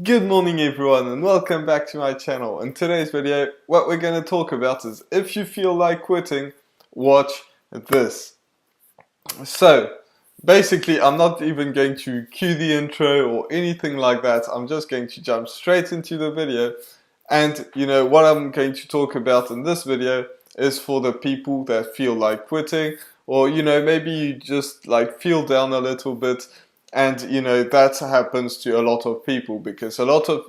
Good morning everyone and welcome back to my channel. In today's video, what we're going to talk about is if you feel like quitting, watch this. So, basically I'm not even going to cue the intro or anything like that. I'm just going to jump straight into the video. And what I'm going to talk about in this video is for the people that feel like quitting, or maybe you just like feel down a little bit. And that happens to a lot of people, because a lot of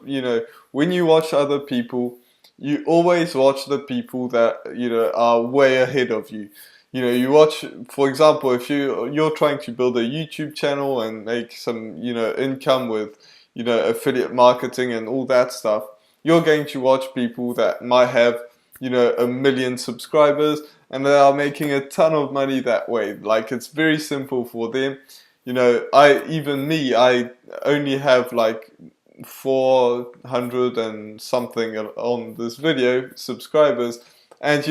when you watch other people, you always watch the people that are way ahead of you. You watch, for example, if you're trying to build a YouTube channel and make some income with affiliate marketing and all that stuff, you're going to watch people that might have 1 million subscribers, and they are making a ton of money that way. Like, it's very simple for them. I only have like 400 and something on this video subscribers, and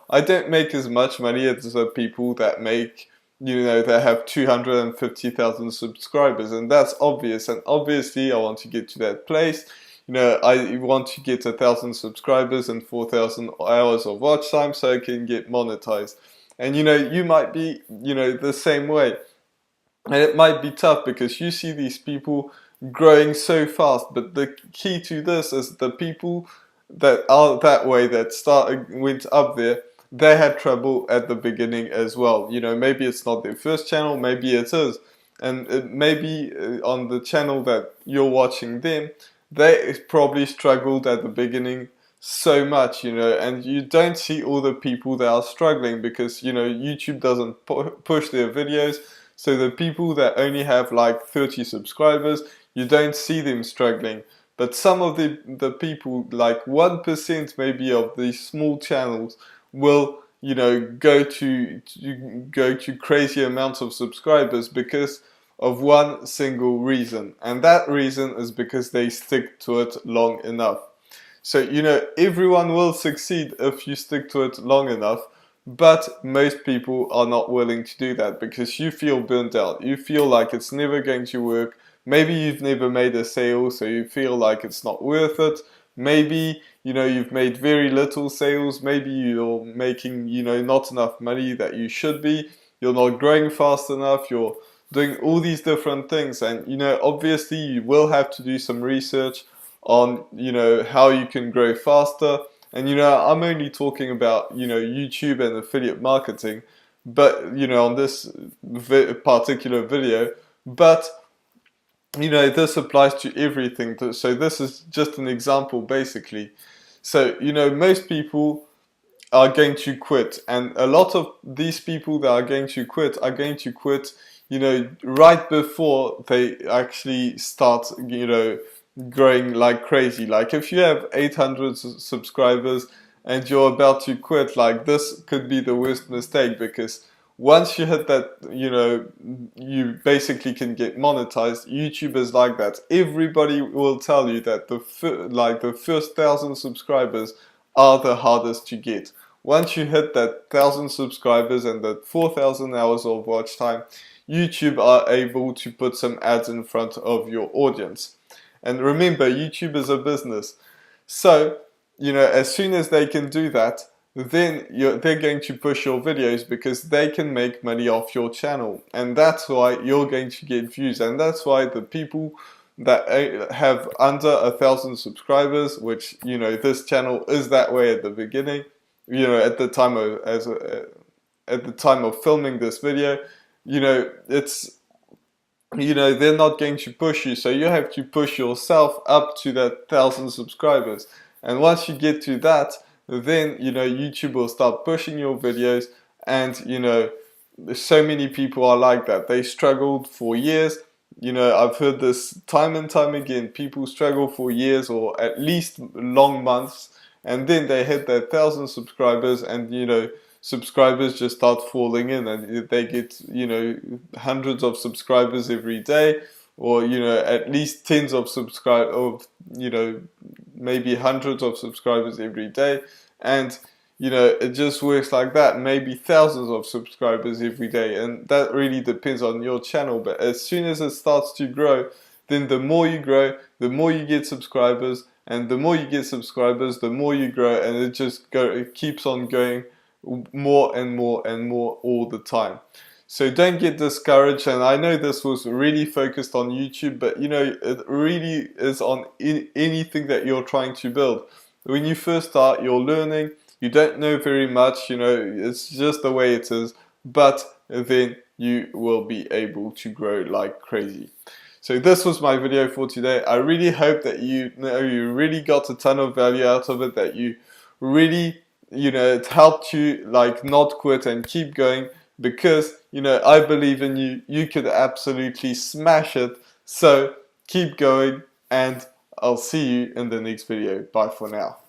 I don't make as much money as the people that make that have 250,000 subscribers, and that's obvious. And obviously I want to get to that place. I want to get 1,000 subscribers and 4,000 hours of watch time so I can get monetized. And you might be the same way. And it might be tough because you see these people growing so fast, but the key to this is the people that are that way, that went up there, they had trouble at the beginning as well. Maybe it's not their first channel, maybe it is. And maybe on the channel that you're watching them, they probably struggled at the beginning so much, and you don't see all the people that are struggling because, YouTube doesn't push their videos. So the people that only have like 30 subscribers, you don't see them struggling. But some of the people, like 1% maybe of these small channels, will go to crazy amounts of subscribers because of one single reason. And that reason is because they stick to it long enough. So everyone will succeed if you stick to it long enough. But most people are not willing to do that because you feel burnt out. You feel like it's never going to work. Maybe you've never made a sale, so you feel like it's not worth it. Maybe you've made very little sales. Maybe you're making not enough money that you should be. You're not growing fast enough. You're doing all these different things, and obviously you will have to do some research on how you can grow faster. And I'm only talking about YouTube and affiliate marketing, but on this particular video. But this applies to everything. So this is just an example, basically. So most people are going to quit, and a lot of these people that are going to quit right before they actually start growing like crazy. Like, if you have 800 subscribers and you're about to quit, like, this could be the worst mistake, because once you hit that, you basically can get monetized. YouTube is like that. Everybody will tell you that the first 1,000 subscribers are the hardest to get. Once you hit that 1,000 subscribers and that 4,000 hours of watch time, YouTube are able to put some ads in front of your audience. And remember, YouTube is a business. So, as soon as they can do that, then they're going to push your videos because they can make money off your channel. And that's why you're going to get views. And that's why the people that have under 1,000 subscribers, which, this channel is that way at the beginning, at the time of filming this video, it's they're not going to push you, so you have to push yourself up to that 1,000 subscribers. And once you get to that, then YouTube will start pushing your videos. And so many people are like that. They struggled for years. I've heard this time and time again. People struggle for years, or at least long months, and then they hit their 1,000 subscribers, and subscribers just start falling in, and they get hundreds of subscribers every day, or at least tens of maybe hundreds of subscribers every day. And it just works like that. Maybe thousands of subscribers every day, and that really depends on your channel. But as soon as it starts to grow, then the more you grow, the more you get subscribers, and the more you get subscribers, the more you grow, and it keeps on going more and more and more all the time. So don't get discouraged, and I know this was really focused on YouTube, but you know, it really is on anything that you're trying to build. When you first start, you're learning, you don't know very much, you know, it's just the way it is, but then you will be able to grow like crazy. So this was my video for today. I really hope that you really got a ton of value out of it, that you really, you know, it helped you like not quit and keep going, because, you know, I believe in you. You could absolutely smash it. So keep going, and I'll see you in the next video. Bye for now.